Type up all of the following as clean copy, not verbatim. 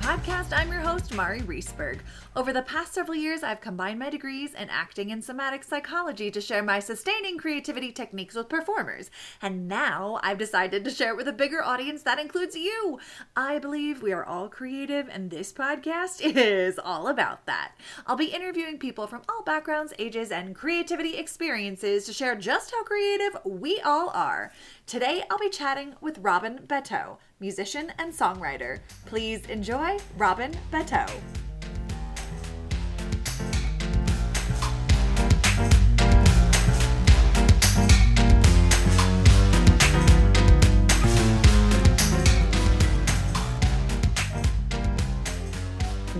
Creativity Podcast. I'm your host, Mari Reesberg. Over the past several years, I've combined my degrees in acting and somatic psychology to share my sustaining creativity techniques with performers. And now I've decided to share it with a bigger audience that includes you. I believe we are all creative, and this podcast is all about that. I'll be interviewing people from all backgrounds, ages, and creativity experiences to share just how creative we all are. Today, I'll be chatting with Robin Batteau, musician and songwriter. Please enjoy Robin Batteau.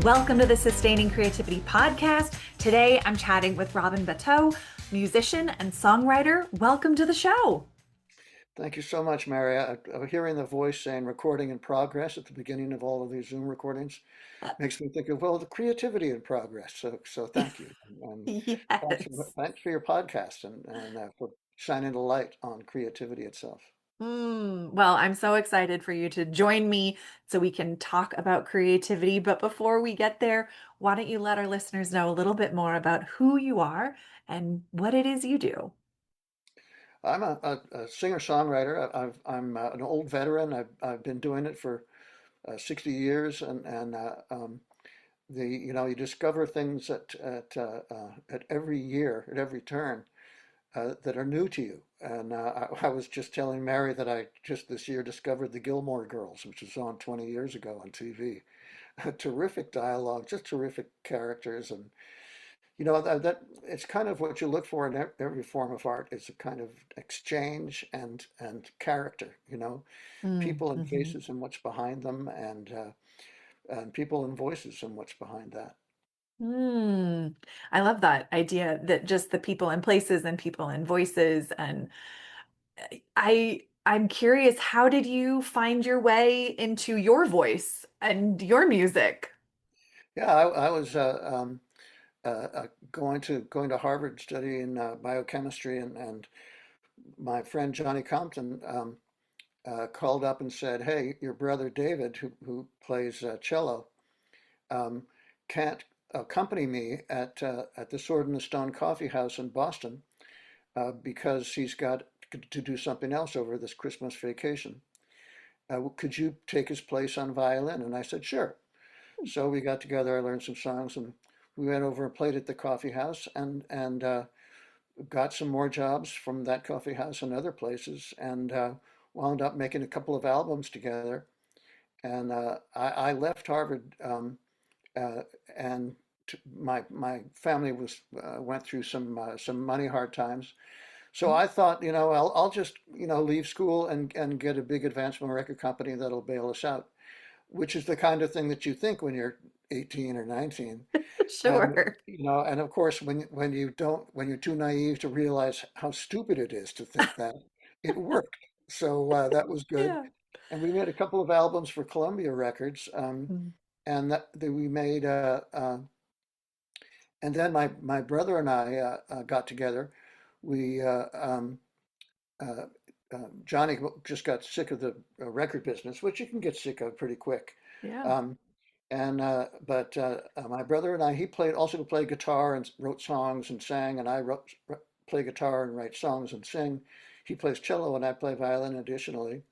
Welcome to the Sustaining Creativity Podcast. Today, I'm chatting with Robin Batteau, musician and songwriter. Welcome to the show. Thank you so much, Mary. I'm hearing the voice saying recording in progress at the beginning of all of these Zoom recordings. Makes me think of, well, the creativity in progress. So thank you. And Yes. thanks for your podcast and for shining a light on creativity itself. Well, I'm so excited for you to join me so we can talk about creativity. But before we get there, why don't you let our listeners know a little bit more about who you are and what it is you do? I'm a singer-songwriter. I'm an old veteran. I've been doing it for 60 years, and you discover things at every year, at every turn, that are new to you. And I was just telling Mary that I just this year discovered the Gilmore Girls, which was on 20 years ago on TV. Terrific dialogue, just terrific characters, and that it's kind of what you look for in every form of art is a kind of exchange and character. People and Mm-hmm. faces and what's behind them, and people and voices and what's behind that. I love that idea that just the people and places and people and voices. And I'm curious, how did you find your way into your voice and your music? Yeah, I was going to Harvard studying biochemistry, and my friend Johnny Compton called up and said, "Hey, your brother David, who plays cello, um, can't accompany me at the Sword and the Stone Coffee House in Boston because he's got to do something else over this Christmas vacation. Could you take his place on violin?" And I said, "Sure." So we got together. I learned some songs, and we went over and played at the coffee house, and got some more jobs from that coffee house and other places, and wound up making a couple of albums together. And I left Harvard, uh, and my family was went through some money hard times. So I thought, I'll just leave school and get a big advancement record company that'll bail us out, which is the kind of thing that you think when you're 18 or 19. And Sure. and of course, when you're too naive to realize how stupid it is to think that, it worked. So that was good. Yeah. And we made a couple of albums for Columbia Records, and that we made. And then my brother and I got together. We uh, Johnny just got sick of the record business, which you can get sick of pretty quick. Yeah. Um, and but My brother and I, he played guitar and wrote songs and sang, and I play guitar and write songs and sing. He plays cello and I play violin additionally.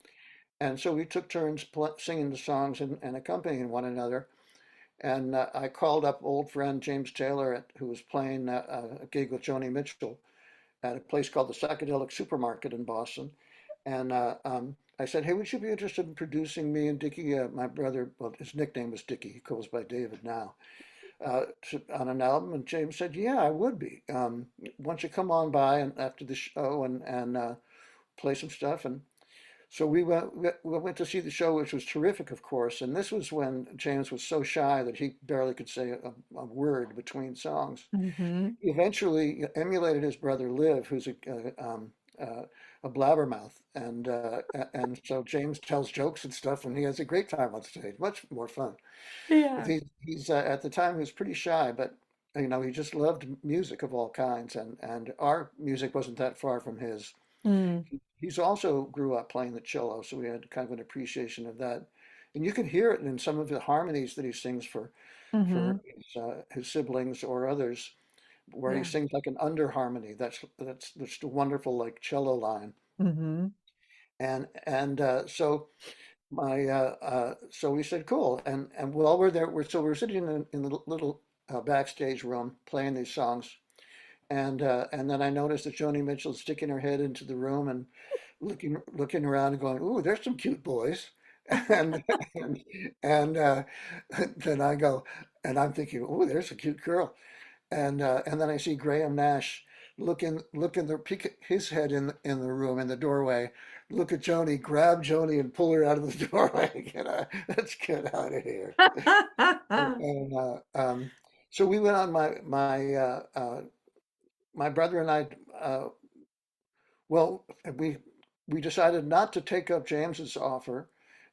And so we took turns singing the songs and accompanying one another. And I called up old friend James Taylor, who was playing a gig with Joni Mitchell at a place called the Psychedelic Supermarket in Boston. And I said, "Hey, would you be interested in producing me and Dickie, my brother?" Well, his nickname was Dickie. He goes by David now. On an album, and James said, "Yeah, I would be. Why don't you come on by and after the show and play some stuff?" And so we went to see the show, which was terrific, of course. And this was when James was so shy that he barely could say a word between songs. Hmm. He eventually emulated his brother Liv, who's a blabbermouth, and so James tells jokes and stuff, and he has a great time on stage, much more fun. But Yeah. he's at the time he was pretty shy, but he just loved music of all kinds, and our music wasn't that far from his. Mm. He's also grew up playing the cello, so we had kind of an appreciation of that. and you can hear it in some of the harmonies that he sings for Mm-hmm. his siblings or others, where he Yeah. sings like an under harmony. That's a wonderful like cello line. Mm-hmm. And so we said cool, and while we're there, we're sitting in the little backstage room playing these songs, and then I noticed that Joni Mitchell's sticking her head into the room and looking around and going, "Ooh, there's some cute boys," and and, and then I go, and I'm thinking, "Ooh, there's a cute girl," and then I see Graham Nash peek his head in the room in the doorway, look at Joni, grab Joni, and pull her out of the doorway. Let's get out of here. And so we went on my brother and I. Well, we decided not to take up James's offer,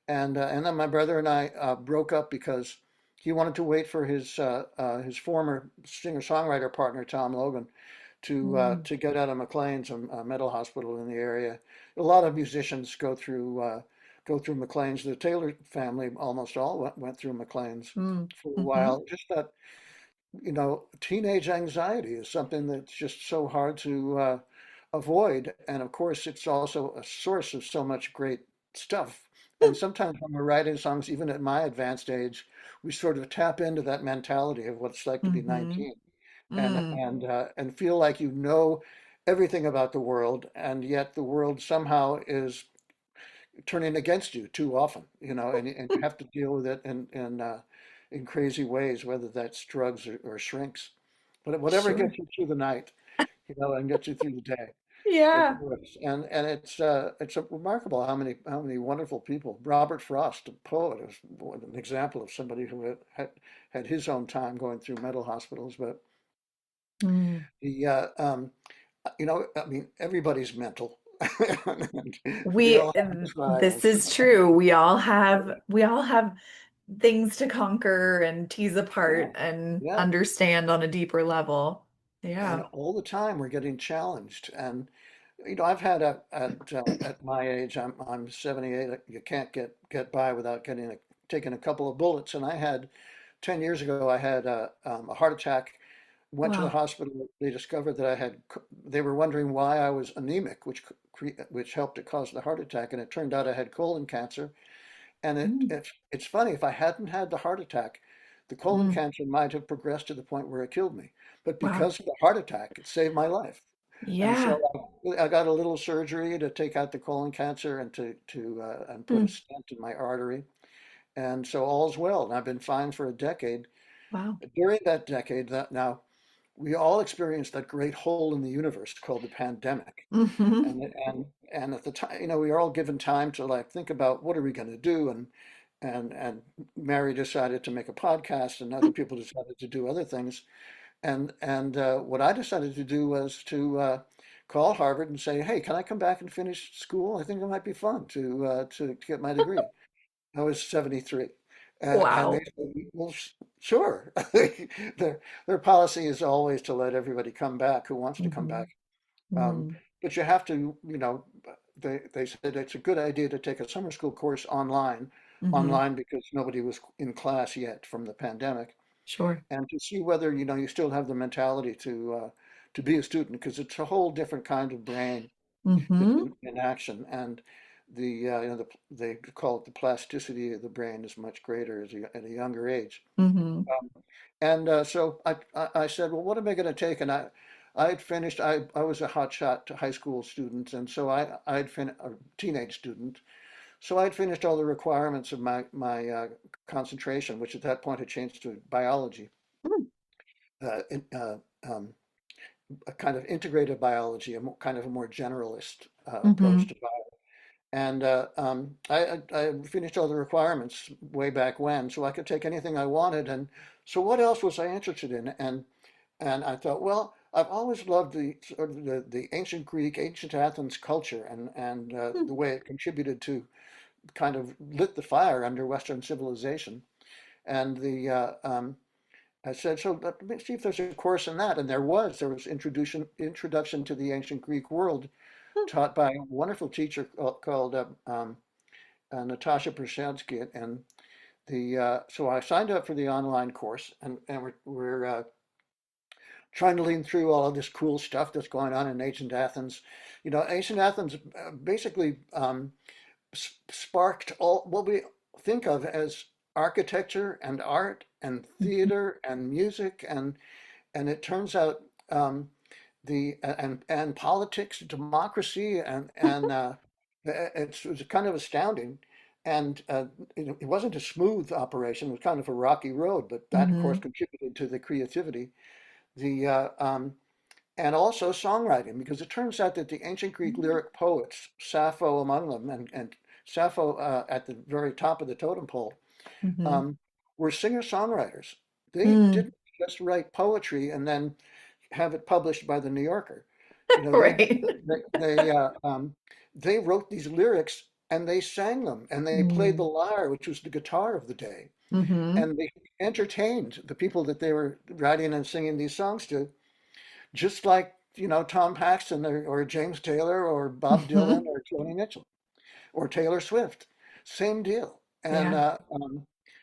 and then my brother and I broke up because he wanted to wait for his former singer-songwriter partner Tom Logan Mm. to get out of McLean's mental hospital in the area. A lot of musicians go through McLean's. The Taylor family almost all went through McLean's Mm. for a Mm-hmm. while. Just that, teenage anxiety is something that's just so hard to avoid. And of course, it's also a source of so much great stuff. And sometimes when we're writing songs, even at my advanced age, we sort of tap into that mentality of what it's like to be Mm-hmm. 19 Mm. and feel like you know everything about the world, and yet the world somehow is turning against you too often, and you have to deal with it in crazy ways, whether that's drugs or shrinks. But whatever Sure. gets you through the night, and gets you through the day, it Yeah. works. And it's remarkable how many wonderful people. Robert Frost, a poet, is an example of somebody who had his own time going through mental hospitals. But Mm. the I mean, everybody's mental. And we We, all have this trials. is true. We all have things to conquer and tease Yeah, apart and yeah. understand on a deeper level. And Yeah. all the time we're getting challenged. And I've had at my age, I'm 78. You can't get by without taking a couple of bullets. And I had 10 years ago, I had a heart attack. Went to the Wow. hospital. They discovered that they were wondering why I was anemic, which helped to cause the heart attack. And it turned out I had colon cancer. And Mm. it's funny, if I hadn't had the heart attack, the colon Mm. cancer might have progressed to the point where it killed me. But Wow. because of the heart attack, it saved my life. And Yeah. so I got a little surgery to take out the colon cancer and and put a Mm. stent in my artery. And so all's well. And I've been fine for a decade. Wow. During that decade, that now we all experienced that great hole in the universe called the pandemic. Hmm. And at the time, we were all given time to like think about what are we going to do, and Mary decided to make a podcast, and other people decided to do other things. And what I decided to do was to call Harvard and say, "Hey, can I come back and finish school? I think it might be fun to get my degree." I was 73, and they Wow. said, "Well, sure." Their policy is always to let everybody come back who wants to come Hmm. back. Um, Mm. but you have to, they said it's a good idea to take a summer school course Hmm. online because nobody was in class yet from the pandemic, Sure. and to see whether, you still have the mentality to be a student because it's a whole different kind of brain that's Hmm. in action, and they call it the plasticity of the brain is much greater at a younger age. Hmm. Um, and so I said, well, what am I going to take? And I had finished, I was a hotshot high school student, and so I had finished, a teenage student. So I'd finished all the requirements of my concentration, which at that point had changed to biology, uh, in, uh, um, a kind of integrated biology, kind of a more generalist approach Hmm. to biology. And I finished all the requirements way back when, so I could take anything I wanted. And so, what else was I interested in? And I thought, well, I've always loved the sort of the ancient Greek, ancient Athens culture, and the way it contributed to kind of lit the fire under Western civilization. And I said, so let me see if there's a course in that. And there was introduction to the ancient Greek world taught by a wonderful teacher called Natasha Prashadsky, and so I signed up for the online course, and we're trying to lean through all of this cool stuff that's going on in ancient Athens. Ancient Athens basically sparked all what we think of as architecture and art and theater and music, and it turns out the and politics, democracy, and it was kind of astounding. And it wasn't a smooth operation; it was kind of a rocky road, but that, of course, Mm-hmm. contributed to the creativity. The And also songwriting, because it turns out that the ancient Greek lyric poets, Sappho among them, and Sappho at the very top of the totem pole, Mm-hmm. um, were singer-songwriters. They Mm. didn't just write poetry and then have it published by the New Yorker. You know, Right. they, they, uh, um, they wrote these lyrics and they sang them and they played the Mm. lyre, which was the guitar of the day, Mm-hmm. and they entertained the people that they were writing and singing these songs to, just like, Tom Paxton or James Taylor or Bob Dylan Mm-hmm. or Joni Mitchell or Taylor Swift. Same deal. And Yeah.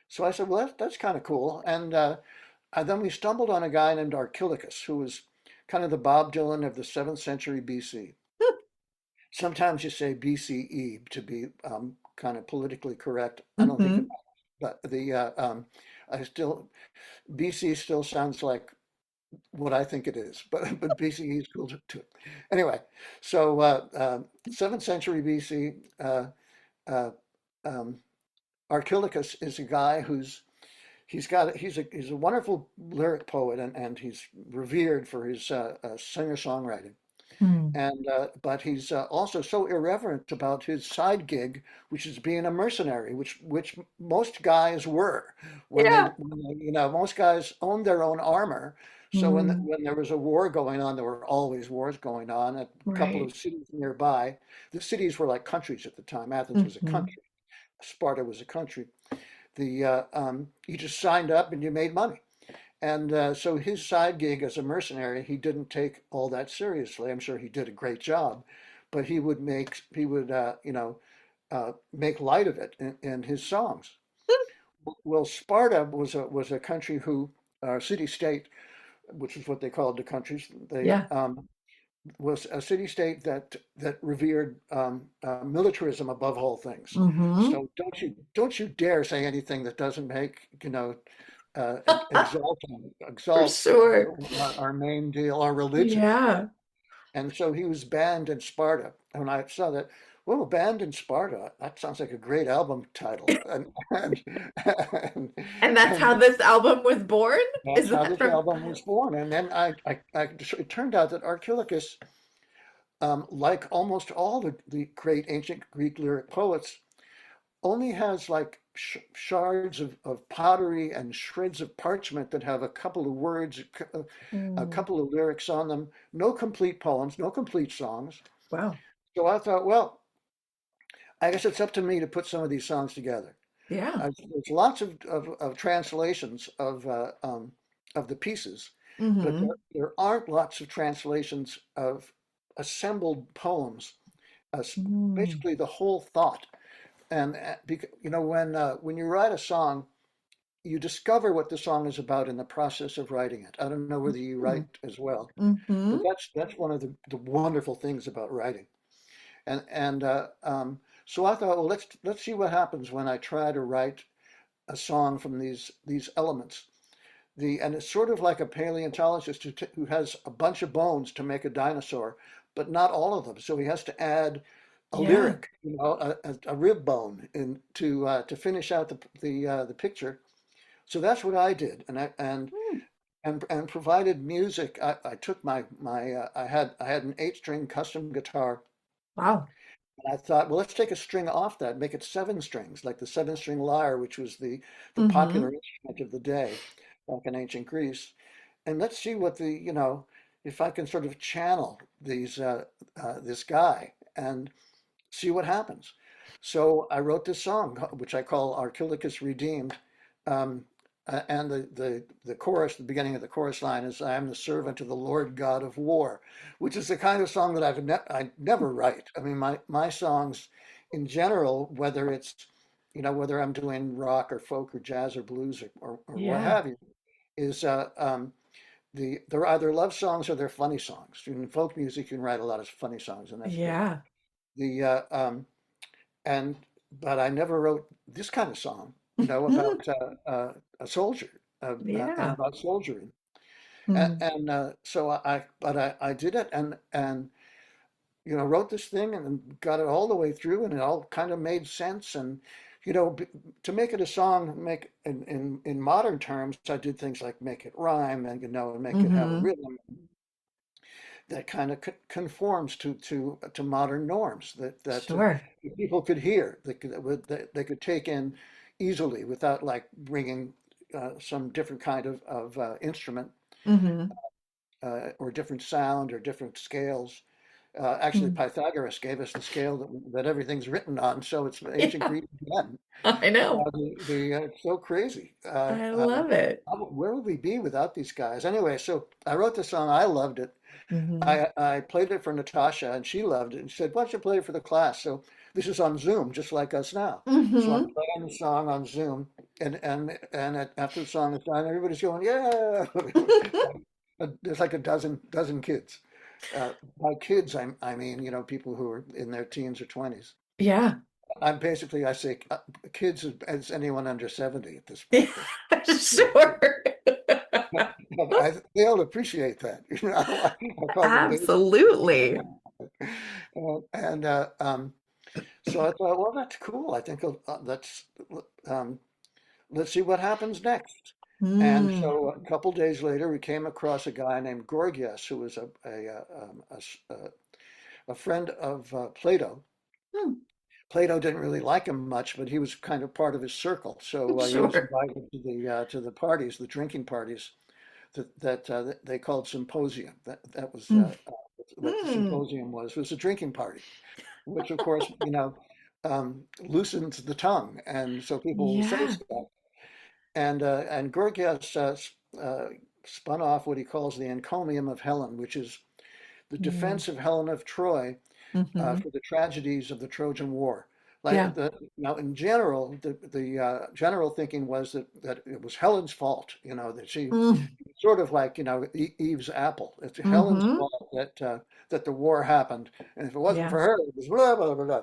so I said, well, that's kind of cool. And then we stumbled on a guy named Archilochus, who was kind of the Bob Dylan of the 7th century BC. Sometimes you say BCE to be kind of politically correct. I don't think it Mm-hmm. matters, but I still, BC still sounds like what I think it is, but BCE is cool too. Anyway, so 7th century BC, uh, um, Archilochus is a guy he's a wonderful lyric poet, and he's revered for his singer-songwriting. Mm. And but he's also so irreverent about his side gig, which is being a mercenary, which most guys were Yeah. most guys owned their own armor. So Mm. when there was a war going on, there were always wars going on. A couple Right. of cities nearby, the cities were like countries at the time. Athens was a Mm-hmm. country, Sparta was a country. You just signed up and you made money. And so his side gig as a mercenary, he didn't take all that seriously. I'm sure he did a great job, but make light of it in his songs. Well, Sparta was a country city state, which is what they called the countries. They Yeah. was a city state that revered militarism above all things. Mm-hmm. So don't you dare say anything that doesn't make For exalt sure. our main deal, our religion. Yeah. And so he was banned in Sparta. And I saw that, well, banned in Sparta, that sounds like a great album title. And, And that's how and this album was born? Is that's how that this from? album was born. And then it turned out that Archilochus, like almost all the great ancient Greek lyric poets, only has like shards of pottery and shreds of parchment that have a couple of words, a Mm. couple of lyrics on them, no complete poems, no complete songs. Wow. So I thought, well, I guess it's up to me to put some of these songs together. Yeah. There's lots of translations of the pieces, but Mm-hmm. there aren't lots of translations of assembled poems, Mm. basically the whole thought. And when you write a song, you discover what the song is about in the process of writing it. I don't know whether you write as well, Mm-hmm. but that's one of the wonderful things about writing. And so I thought, well, let's see what happens when I try to write a song from these elements. And it's sort of like a paleontologist who has a bunch of bones to make a dinosaur, but not all of them. So he has to add a Yeah. lyric, a rib bone, to finish out the picture. So that's what I did, Mm. and provided music. I took I had an 8 string custom guitar, Wow. and I thought, well, let's take a string off that, make it 7 strings, like the 7 string lyre, which was the popular Mm-hmm. instrument of the day, back in ancient Greece, and let's see if I can sort of channel this guy and see what happens. So I wrote this song, which I call Archilochus Redeemed. Um, and the chorus, the beginning of the chorus line is, I am the servant of the Lord God of war, which is the kind of song that I never write. I mean, my songs in general, whether it's, whether I'm doing rock or folk or jazz or blues or what Yeah. have you, is they're either love songs or they're funny songs. In folk music, you can write a lot of funny songs, and that's great. Yeah. The and But I never wrote this kind of song, about a soldier, and Yeah. about soldiering. Mm. So I did it, and wrote this thing and got it all the way through, and it all kind of made sense. And to make it a song, make in modern terms, I did things like make it rhyme, and and make it have a Mm-hmm. rhythm that kind of conforms to modern norms that Sure. people could hear, that they could take in easily without like bringing some different kind of instrument, Mm-hmm. or different sound or different scales. Actually, Mm. Pythagoras gave us the scale that everything's written on, so it's ancient Yeah. Greek again. I know. It's so crazy. I love it. Where would we be without these guys? Anyway, so I wrote the song. I loved it. Mm-hmm. I played it for Natasha, and she loved it. And she said, "Why don't you play it for the class?" So this is on Zoom, just like us now. So I'm Mm-hmm. playing the song on Zoom, after the song is done, everybody's going, "Yeah!" There's like a dozen kids. By kids, I mean, people who are in their teens or 20s. Yeah. I say kids as anyone under 70 at this Yeah. point. Sure. They'll appreciate that. I call them babies. Absolutely. And So I thought, well, that's cool. I think um, let's see what happens next. And Mm. so a couple days later, we came across a guy named Gorgias, who was a friend of Plato. Mm. Plato didn't really like him much, but he was kind of part of his circle. So he was Sure. invited to the parties, the drinking parties that they called symposium. That was Mm. what the Mm. symposium was a drinking party, which of course, loosens the tongue, and so people will say Yeah. stuff. And Gorgias spun off what he calls the encomium of Helen, which is the Mm. defense of Helen of Troy Mm-hmm. for the tragedies of the Trojan War. Yeah. Now, in general, the general thinking was that it was Helen's fault. That she Mm. sort of like Eve's apple. It's Helen's Mm-hmm. fault that the war happened, and if it wasn't Yeah. for her, it was blah blah blah blah.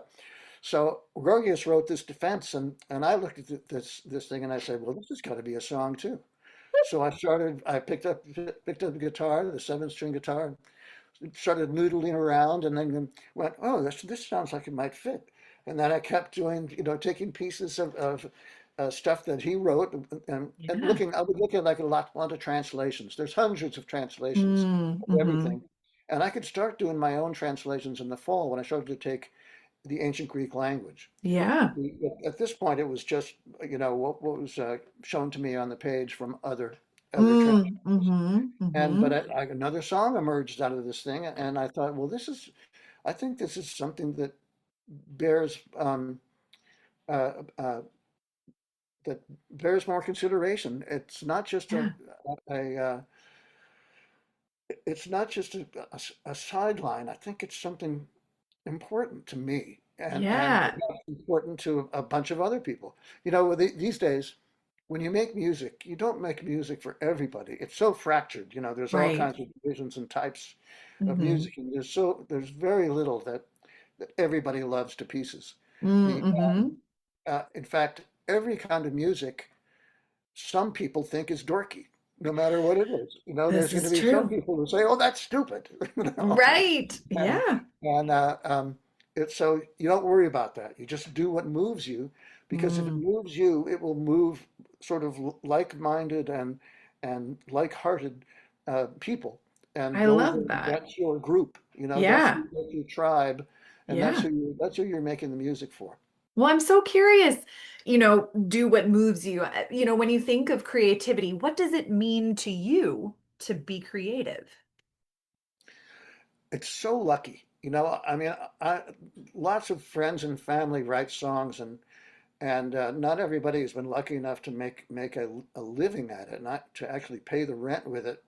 So Gorgias wrote this defense, and I looked at this thing and I said, well, this has got to be a song too. So I picked up the guitar, the 7-string guitar, started noodling around, and then went, oh, this sounds like it might fit. And then I kept doing, taking pieces of stuff that he wrote, and Yeah. I would look at like a lot of translations. There's hundreds of translations Mm. of Mm-hmm. everything. And I could start doing my own translations in the fall when I started to take the ancient Greek language. Yeah. At this point, it was just, what was shown to me on the page from other Mm. translations. Mm-hmm. Mm-hmm. But another song emerged out of this thing, and I thought, well, I think this is something that bears uh, uh, that bears more consideration. Yeah. A it's not just a sideline. I think it's something important to me, and Yeah. perhaps important to a bunch of other people. These days, when you make music, you don't make music for everybody. It's so fractured. There's all Right. kinds of divisions and types of Mm-hmm. music, and there's very little that everybody loves to pieces. The Mm-hmm. In fact, every kind of music some people think is dorky, no matter what it is. This There's going to is be some true. people who say, "Oh, that's stupid," Right. and Yeah. and it's so you don't worry about that. You just do what moves you, because if it Mm. moves you, it will move sort of like-minded and like-hearted people, and I love that. that's your group. Yeah. That's your tribe, and Yeah. that's who you're making the music for. Well, I'm so curious, do what moves you. When you think of creativity, what does it mean to you to be creative? It's so lucky. I mean, lots of friends and family write songs, and not everybody has been lucky enough to make a living at it, not to actually pay the rent with it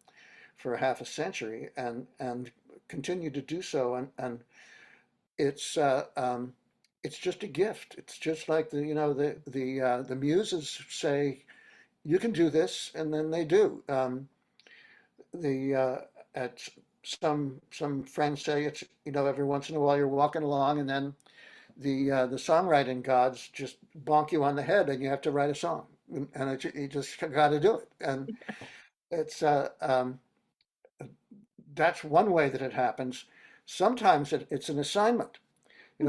for half a century, and continue to do so. And it's it's just a gift. It's just like the muses say, you can do this, and then they do. The at some friends say it's every once in a while you're walking along, and then the songwriting gods just bonk you on the head, and you have to write a song, and you just got to do it. And it's that's one way that it happens. Sometimes it's an assignment.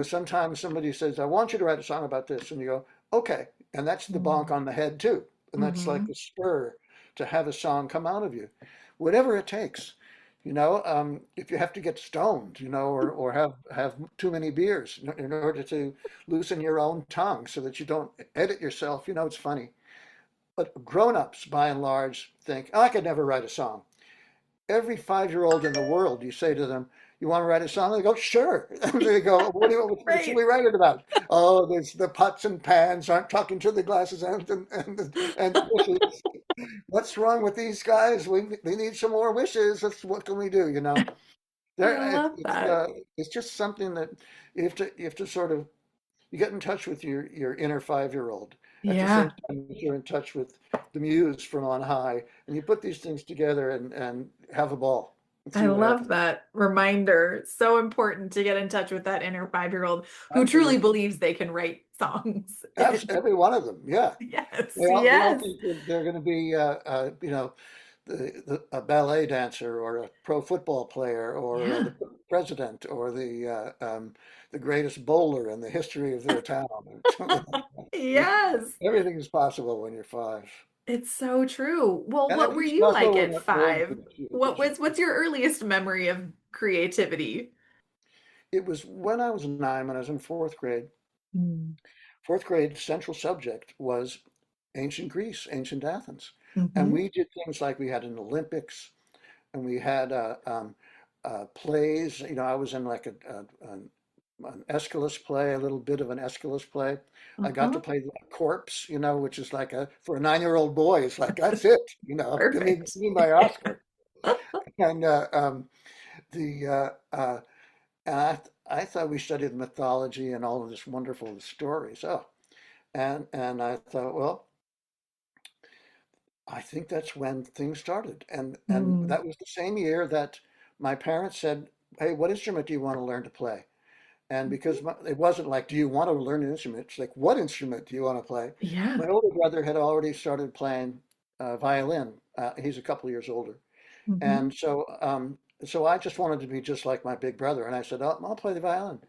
Sometimes somebody says, "I want you to write a song about this," and you go, "Okay," and that's the bonk on the head too, and that's like Mm-hmm. the spur to have a song come out of you, whatever it takes. If you have to get stoned, or have too many beers in order to loosen your own tongue so that you don't edit yourself. It's funny, but grown-ups by and large think, "Oh, I could never write a song." Every 5-year-old in the world, you say to them, "You want to write a song?" They go, "Sure." And they go, "What should Right. we write it about?" "Oh, there's the pots and pans aren't talking to the glasses and the wishes. What's wrong with these guys? We need some more wishes. What can we do?" I There, love that. it's just something that you have to sort of you get in touch with your inner 5-year-old at the same Yeah. time that you're in touch with the muse from on high, and you put these things together and have a ball and I see what love happens. that reminder. So important to get in touch with that inner 5-year-old who truly Absolutely. believes they can write songs. Every one of them, yeah. Yes, They all yes. think that they're going to be, a ballet dancer or a pro football player or Yeah. the president or the greatest bowler in the history of their town. Yes. Everything is possible when you're 5. It's so true. Well, And what were everything's you like possible when at you're old. 5? What's your earliest memory of creativity? It was when I was 9, when I was in fourth grade. Mm. Fourth grade central subject was ancient Greece, ancient Athens. And Hmm. we did things like we had an Olympics and we had plays. I was in like an Aeschylus play, a little bit of an Aeschylus play. I got to Uh-huh. play the corpse, which is like for a 9-year-old boy, it's like, that's it, give Perfect. me my Oscar. And the and I thought we studied mythology and all of this wonderful stories. Oh, and I thought, well, I think that's when things started. And Mm. that was the same year that my parents said, "Hey, what instrument do you want to learn to play?" And because it wasn't like, "Do you want to learn an instrument?" It's like, "What instrument do you want to play?" Yeah. My older brother had already started playing violin. He's a couple of years older. Hmm. And so I just wanted to be just like my big brother. And I said, I'll play the violin.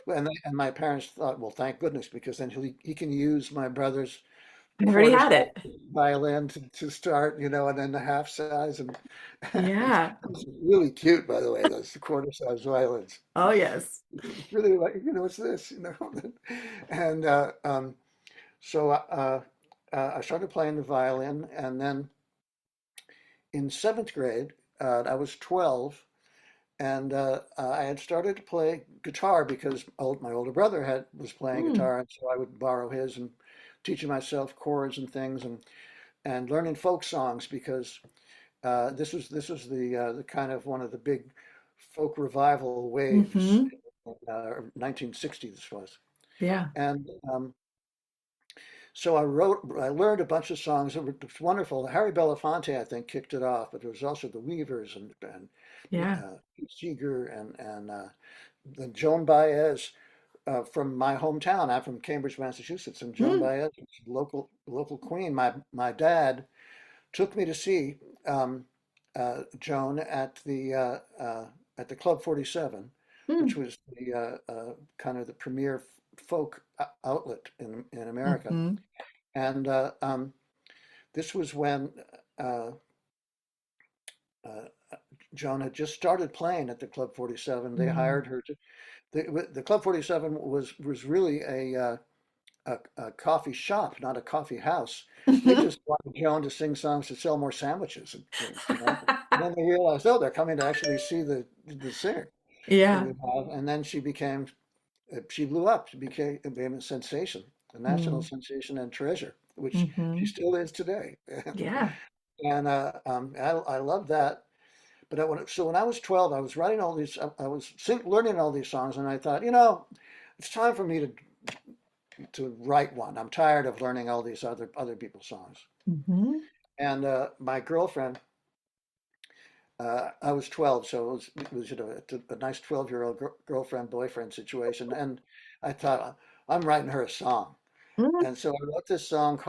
And my parents thought, well, thank goodness, because then he can use my brother's I already quarter had size it. violin to start, and then the half size. And it's Yeah. really cute, by the way, those quarter size violins. Oh, yes. It's really like, what's this, And so I started playing the violin. And then in seventh grade, I was 12. And I had started to play guitar because my older brother was playing Mm. guitar, and so I would borrow his and teaching myself chords and things, and learning folk songs because this was the kind of one of the big folk revival waves. Hmm. 1960 this was, Yeah. and so I learned a bunch of songs that were wonderful. Harry Belafonte, I think, kicked it off, but there was also the Weavers and Yeah. Pete Seeger and then Joan Baez from my hometown. I'm from Cambridge, Massachusetts, and Joan Mm. Baez was a local queen. My dad took me to see Joan at the Club 47, which Mm. was the kind of the premier folk outlet in America. Hmm. And this was when uh, uh, Joan had just started playing at the Club 47. They Mm. hired her to. The Club 47 was really a coffee shop, not a coffee house. They just wanted Joan to sing songs to sell more sandwiches and things. And then they realized, oh, they're coming to actually see the singer that we Yeah. have. And then she blew up. Became a sensation, a national Mm. sensation and treasure, which she Hmm. still is today. Yeah. And I love that. But so when I was 12, I was writing all these, I was learning all these songs, and I thought, it's time for me to write one. I'm tired of learning all these other people's songs. Hmm. And my girlfriend, I was 12, so it was a nice 12-year-old girlfriend boyfriend situation. And I thought, I'm writing her a song. And so I wrote this song.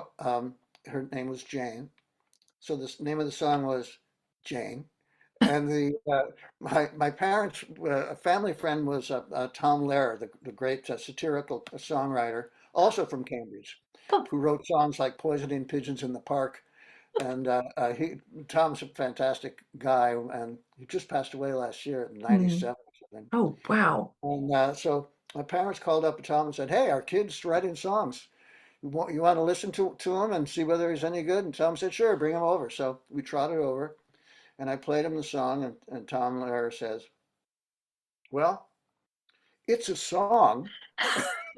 Her name was Jane. So the name of the song was Jane. And my parents, a family friend was Tom Lehrer, the great satirical songwriter, also from Cambridge, Oh, who wrote songs like "Poisoning Pigeons in the Park." And Tom's a fantastic guy, and he just passed away last year at mm. 97 or something. Oh, wow. And so my parents called up to Tom and said, "Hey, our kid's writing songs. You want to listen to him and see whether he's any good?" And Tom said, "Sure, bring him over." So we trotted over. And I played him the song, and Tom Lehrer says, "Well, it's a song,"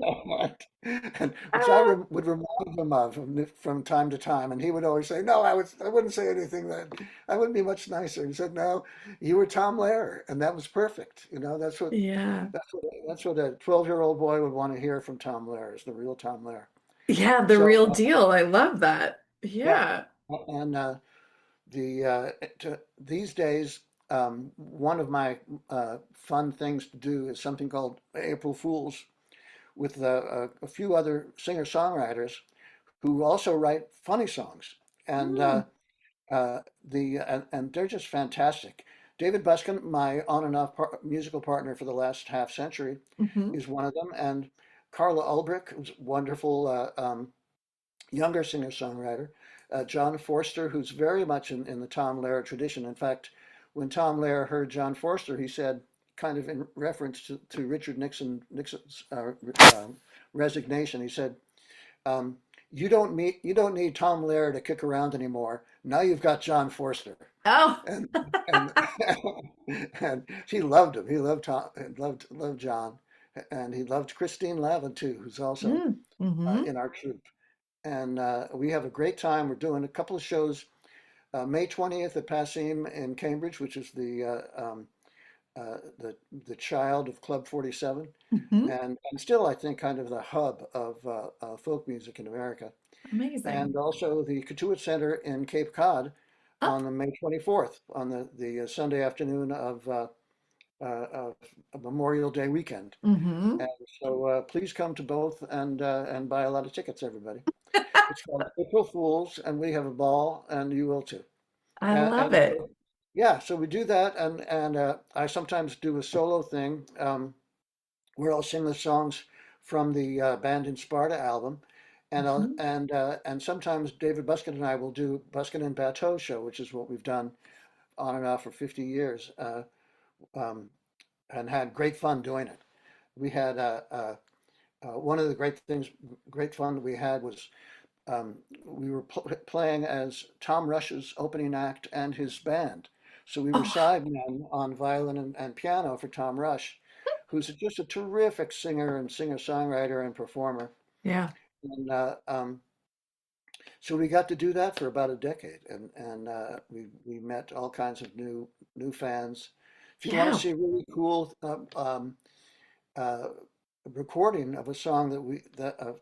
and which Ah, would remind him of from time to time. And he would always say, "No, I wouldn't say anything then. I wouldn't be much nicer." He said, "No, you were Tom Lehrer, and that was perfect. yeah. That's what a 12-year-old boy would want to hear from Tom Lehrer, is the real Tom Lehrer." Yeah, the So real deal. I love that. yeah, Yeah. and these days, one of my fun things to do is something called April Fools with a few other singer-songwriters who also write funny songs, and Mm. and they're just fantastic. David Buskin, my on and off musical partner for the last half century, Hmm. is one of them, and Carla Ulbrich, who's wonderful younger singer-songwriter, John Forster, who's very much in the Tom Lehrer tradition. In fact, when Tom Lehrer heard John Forster, he said, kind of in reference to Richard Nixon's resignation, he said, um, you don't need Tom Lehrer to kick around anymore. Now you've got John Forster." Oh. And and and he loved him. He loved Tom, loved John, and he loved Christine Lavin too, who's also Mm. Hmm. in our troupe. And we have a great time. We're doing a couple of shows. May 20th at Passim in Cambridge, which is the child of Club 47, Hmm. and still I think kind of the hub of folk music in America. Amazing. And also the Catullus Center in Cape Cod Oh. on the May 24th, on the Sunday afternoon of Memorial Day weekend. Hmm. And so please come to both and buy a lot of tickets, everybody. It's called April Fools, and we have a ball, and you will too. I love And it. so, yeah, so we do that, and I sometimes do a solo thing where I'll sing the songs from the Band in Sparta album, Hmm. and sometimes David Buskin and I will do Buskin and Batteau show, which is what we've done on and off for 50 years, um, and had great fun doing it. We had one of the great fun we had was um, we were playing as Tom Rush's opening act and his band. So we were Oh, sidemen on violin and piano for Tom Rush, who's just a terrific singer and singer-songwriter and performer. yeah. And so we got to do that for about a decade, and we met all kinds of new fans. If you want to Yeah. see a really cool uh, recording of a song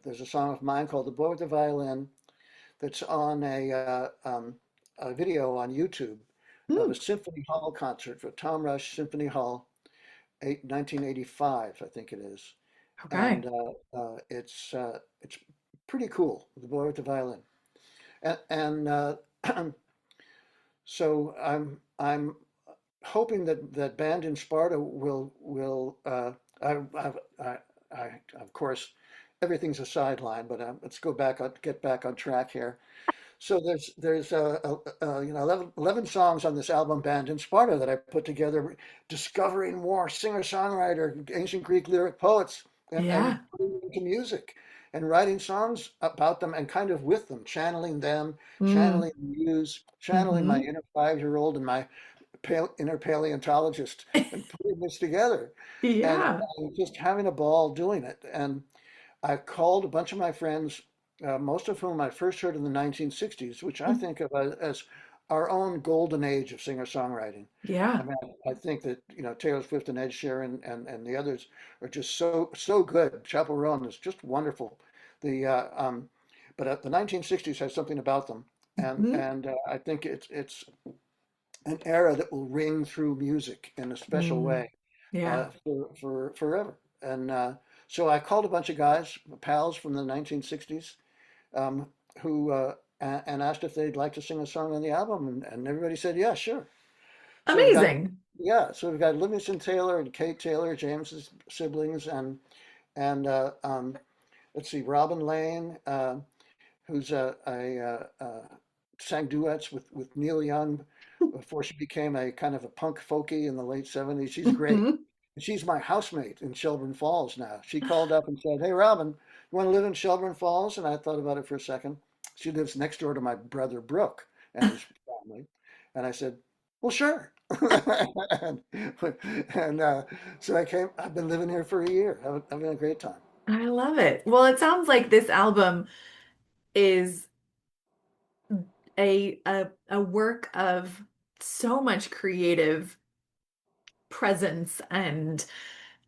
there's a song of mine called "The Boy with the Violin" that's on a video on YouTube of Mm. a symphony hall concert for Tom Rush Symphony Hall, 1985, I think it is, Okay. and it's pretty cool. The Boy with the Violin, and so I'm hoping that Band in Sparta will I of course everything's a sideline, but let's get back on track here. So there's 11 songs on this album Band in Sparta that I put together, discovering more singer-songwriter, ancient Greek lyric poets, and Yeah. putting them into music and writing songs about them and kind of with them, Mm. channeling the muse, channeling my Hmm. inner 5-year-old and my inner paleontologist, and putting this together and, Yeah. and just having a ball doing it. And I called a bunch of my friends, most of whom I first heard in the 1960s, which I think of as our own golden age of singer-songwriting. I Yeah. mean, I think that Taylor Swift and Ed Sheeran and the others are just so good. Chapel Roan is just wonderful, The but the 1960s has something about them, and Mhm. I think it's an era that will ring through music in a special Mm. way Yeah. for forever. And so I called a bunch of guys, pals from the 1960s, um, who and asked if they'd like to sing a song on the album, and everybody said, yeah, sure. So we've got Amazing. yeah, so we've got Livingston Taylor and Kate Taylor, James's siblings, and let's see, Robin Lane, who's sang duets with Neil Young before she became a kind of a punk folkie in the late 70s. She's great. Mhm. She's my housemate in Shelburne Falls now. She called up and said, "Hey, Robin, you want to live in Shelburne Falls?" And I thought about it for a second. She lives next door to my brother Brooke and his family. And I said, "Well, sure." and and so I came. I've been living here for a year. Having a great time. I love it. Well, it sounds like this album is a work of so much creative presence and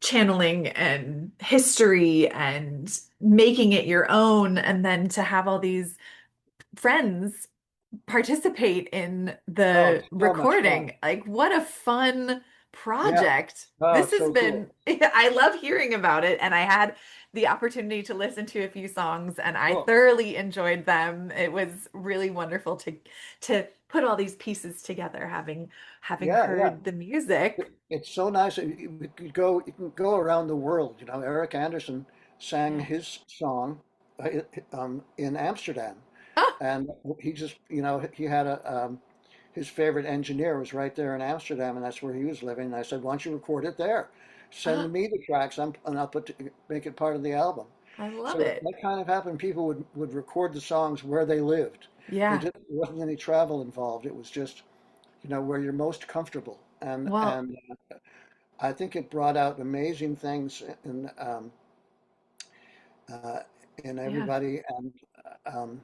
channeling and history and making it your own, and then to have all these friends participate in Oh, the so much fun. recording. Like, what a fun Yeah. project. Oh, This it's has so been, cool. I love hearing about it. And I had the opportunity to listen to a few songs and I Cool. thoroughly enjoyed them. It was really wonderful to put all these pieces together, having Yeah, yeah. heard the music. It's so nice. You can go around the world. You know, Eric Andersen sang Yeah. his song in Amsterdam, Ah, and he just, you know, he had his favorite engineer was right there in Amsterdam, and that's where he was living. And I said, "Why don't you record it there? Send ah, me the tracks, and I'll make it part of the album." I love So it. that kind of happened. People would record the songs where they lived. Yeah. There wasn't any travel involved. It was just, you know, where you're most comfortable. Well, And I think it brought out amazing things uh, in yeah. everybody. And um,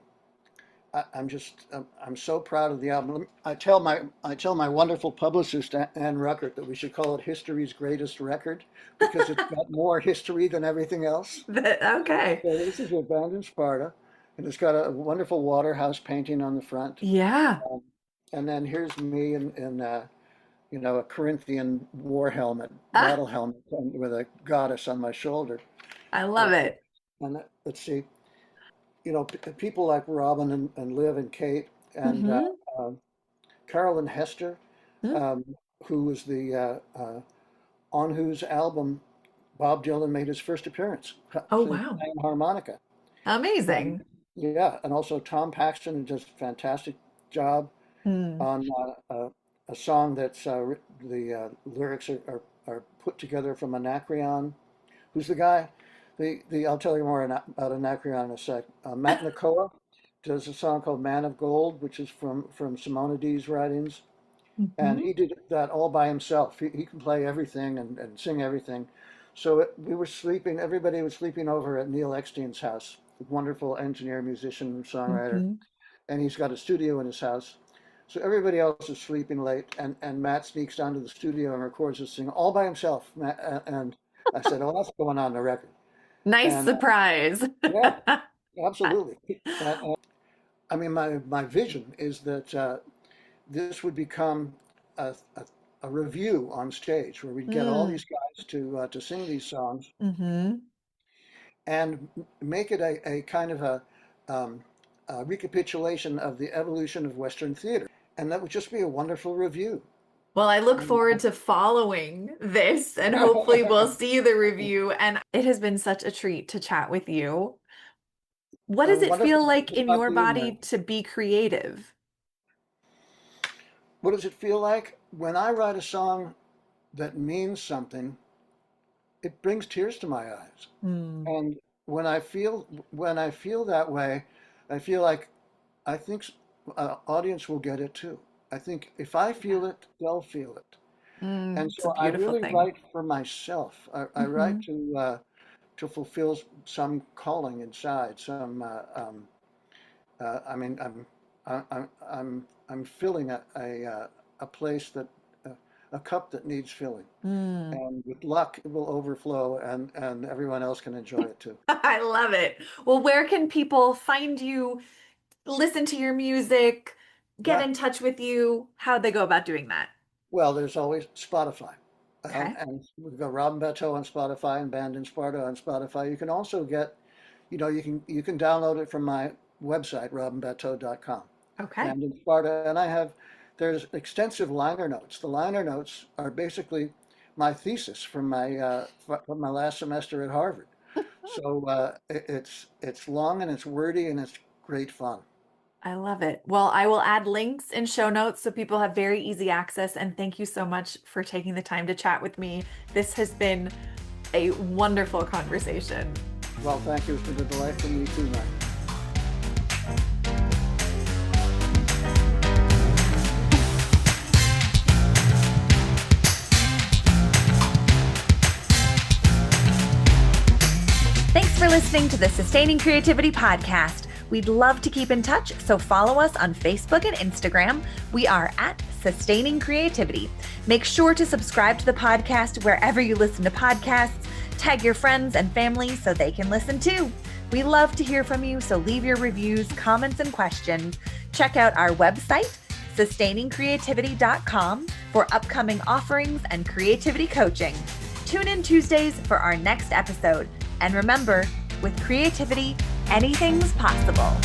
I'm so proud of the album. I tell my wonderful publicist Ann Ruckert that we should call it history's greatest record because it's got more history than everything else. Okay. So this is a band in Sparta, and it's got a wonderful Waterhouse painting on the front. Yeah. Um, and then here's me in you know, a Corinthian war helmet, Ah, battle helmet, and with a goddess on my shoulder. I Uh, love it. and let's see, you know, people like Robin and Liv and Kate and Hmm. uh, Carolyn Hester, um, who was the on whose album Bob Dylan made his first appearance, Oh, wow. playing harmonica. And Amazing. yeah, and also Tom Paxton who does a fantastic job Hmm. on a song that's the lyrics are put together from Anacreon. Who's the guy? I'll tell you more about Anacreon in a sec. Matt Nakoa does a song called "Man of Gold," which is from Simonides' writings, and Hmm. he did that all by himself. He can play everything and sing everything. So we were sleeping. Everybody was sleeping over at Neil Eckstein's house, a wonderful engineer, musician, songwriter, Hmm. and he's got a studio in his house. So everybody else is sleeping late, and Matt sneaks down to the studio and records this thing all by himself. And I said, "Oh, that's going on the record." Nice And surprise. yeah, absolutely. I mean, my vision is that this would become a review on stage where we'd get all Mm. these guys to sing these songs Hmm. and make it a kind of um, a recapitulation of the evolution of Western theater, and that would just be a wonderful review. Well, I look And, forward to following this and hopefully we'll see the review. And it has been such a treat to chat with you. What does it wonderful feel like to in talk your to you, Mary. body to be creative? What does it feel like when I write a song that means something? It brings tears to my eyes, Mm. and when I feel that way, I feel like I think audience will get it too. I think if I Yeah. feel it, they'll feel it. And It's a so I beautiful really thing. write for myself. I write Hmm. to fulfill some calling inside. I mean, I'm filling a place that a cup that needs filling. And with luck, it will overflow and everyone else can enjoy it too. I love it. Well, where can people find you, listen to your music, get Yeah. in touch with you? How'd they go about doing that? Well, there's always Spotify. Okay. And we've got Robin Batteau on Spotify and Band in Sparta on Spotify. You can also get, you can download it from my website, robinbatteau.com. Okay. Band in Sparta. And there's extensive liner notes. The liner notes are basically my thesis from my last semester at Harvard. So it's long and it's wordy and it's great fun. I love it. Well, I will add links in show notes so people have very easy access. And thank you so much for taking the time to chat with me. This has been a wonderful conversation. Well, thank you. It's been a delight for me too, Mike. Thanks for listening to the Sustaining Creativity Podcast. We'd love to keep in touch, so follow us on Facebook and Instagram. We are at Sustaining Creativity. Make sure to subscribe to the podcast wherever you listen to podcasts. Tag your friends and family so they can listen too. We love to hear from you, so leave your reviews, comments, and questions. Check out our website, sustainingcreativity.com, for upcoming offerings and creativity coaching. Tune in Tuesdays for our next episode. And remember, with creativity, anything's possible.